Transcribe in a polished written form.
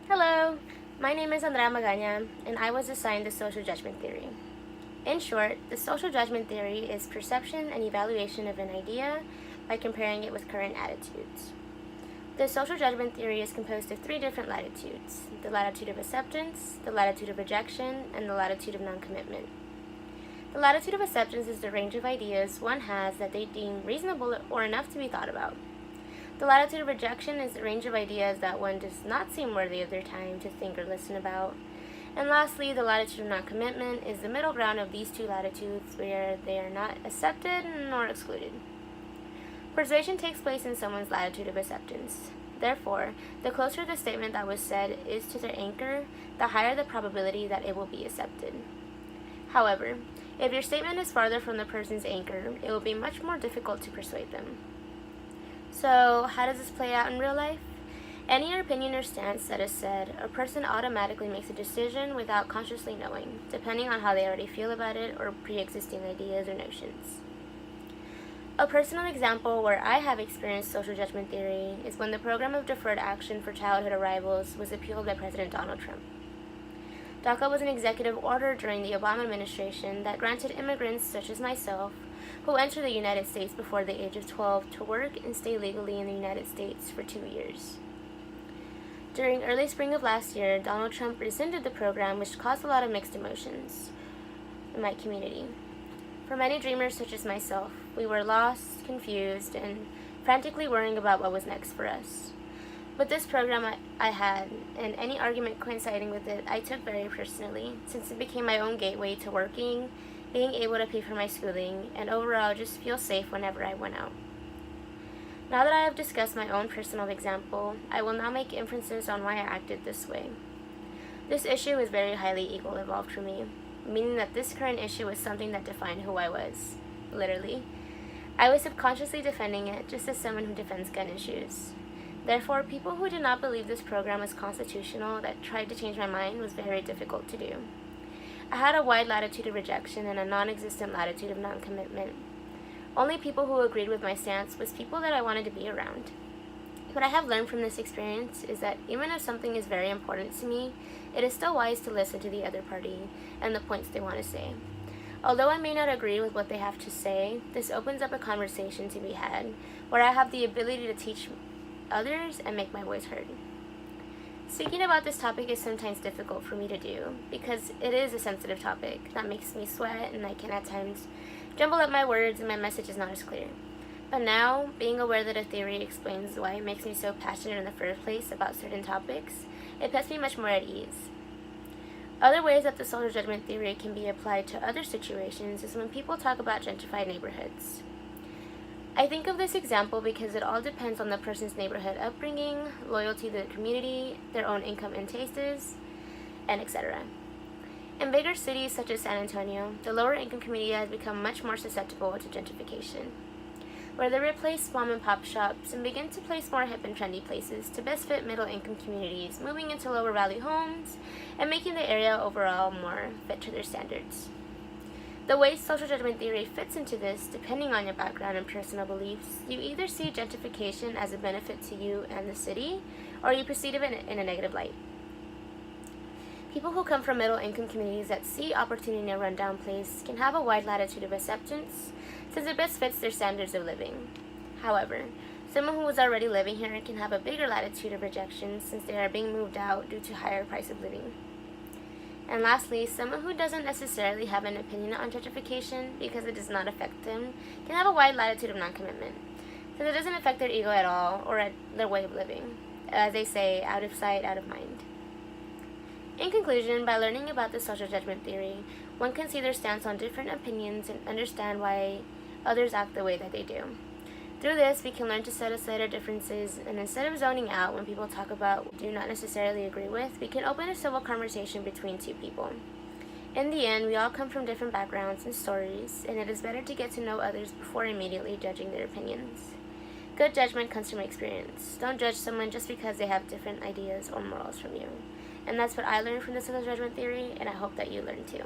Hello, my name is Andrea Magana, and I was assigned the social judgment theory. In short, the social judgment theory is perception and evaluation of an idea by comparing it with current attitudes. The social judgment theory is composed of three different latitudes: the latitude of acceptance, the latitude of rejection, and the latitude of non-commitment. The latitude of acceptance is the range of ideas one has that they deem reasonable or enough to be thought about. The latitude of rejection is the range of ideas that one does not seem worthy of their time to think or listen about. And lastly, the latitude of non-commitment is the middle ground of these two latitudes where they are not accepted nor excluded. Persuasion takes place in someone's latitude of acceptance. Therefore, the closer the statement that was said is to their anchor, the higher the probability that it will be accepted. However, if your statement is farther from the person's anchor, it will be much more difficult to persuade them. So, how does this play out in real life? Any opinion or stance that is said, a person automatically makes a decision without consciously knowing, depending on how they already feel about it or pre-existing ideas or notions. A personal example where I have experienced social judgment theory is when the program of deferred action for childhood arrivals was appealed by President Donald Trump. DACA was an executive order during the Obama administration that granted immigrants such as myself who enter the United States before the age of 12 to work and stay legally in the United States for 2 years. During early spring of last year, Donald Trump rescinded the program, which caused a lot of mixed emotions in my community. For many dreamers such as myself, we were lost, confused, and frantically worrying about what was next for us. But this program I had, and any argument coinciding with it, I took very personally, since it became my own gateway to working, being able to pay for my schooling, and overall just feel safe whenever I went out. Now that I have discussed my own personal example, I will now make inferences on why I acted this way. This issue is very highly ego-involved for me, meaning that this current issue was something that defined who I was, literally. I was subconsciously defending it just as someone who defends gun issues. Therefore, people who did not believe this program was constitutional that tried to change my mind was very difficult to do. I had a wide latitude of rejection and a non-existent latitude of non-commitment. Only people who agreed with my stance was people that I wanted to be around. What I have learned from this experience is that even if something is very important to me, it is still wise to listen to the other party and the points they want to say. Although I may not agree with what they have to say, this opens up a conversation to be had where I have the ability to teach others and make my voice heard. Speaking about this topic is sometimes difficult for me to do because it is a sensitive topic that makes me sweat and I can at times jumble up my words and my message is not as clear. But now, being aware that a theory explains why it makes me so passionate in the first place about certain topics, it puts me much more at ease. Other ways that the social judgment theory can be applied to other situations is when people talk about gentrified neighborhoods. I think of this example because it all depends on the person's neighborhood upbringing, loyalty to the community, their own income and tastes, and etc. In bigger cities such as San Antonio, the lower income community has become much more susceptible to gentrification, where they replace mom and pop shops and begin to place more hip and trendy places to best fit middle income communities, moving into lower value homes and making the area overall more fit to their standards. The way social judgment theory fits into this, depending on your background and personal beliefs, you either see gentrification as a benefit to you and the city, or you perceive it in a negative light. People who come from middle-income communities that see opportunity in a rundown place can have a wide latitude of acceptance, since it best fits their standards of living. However, someone who is already living here can have a bigger latitude of rejection since they are being moved out due to higher price of living. And lastly, someone who doesn't necessarily have an opinion on gentrification because it does not affect them can have a wide latitude of non-commitment, since it doesn't affect their ego at all or at their way of living. As they say, out of sight, out of mind. In conclusion, by learning about the social judgment theory, one can see their stance on different opinions and understand why others act the way that they do. Through this, we can learn to set aside our differences, and instead of zoning out when people talk about what we do not necessarily agree with, we can open a civil conversation between two people. In the end, we all come from different backgrounds and stories, and it is better to get to know others before immediately judging their opinions. Good judgment comes from experience. Don't judge someone just because they have different ideas or morals from you. And that's what I learned from the social judgment theory, and I hope that you learn too.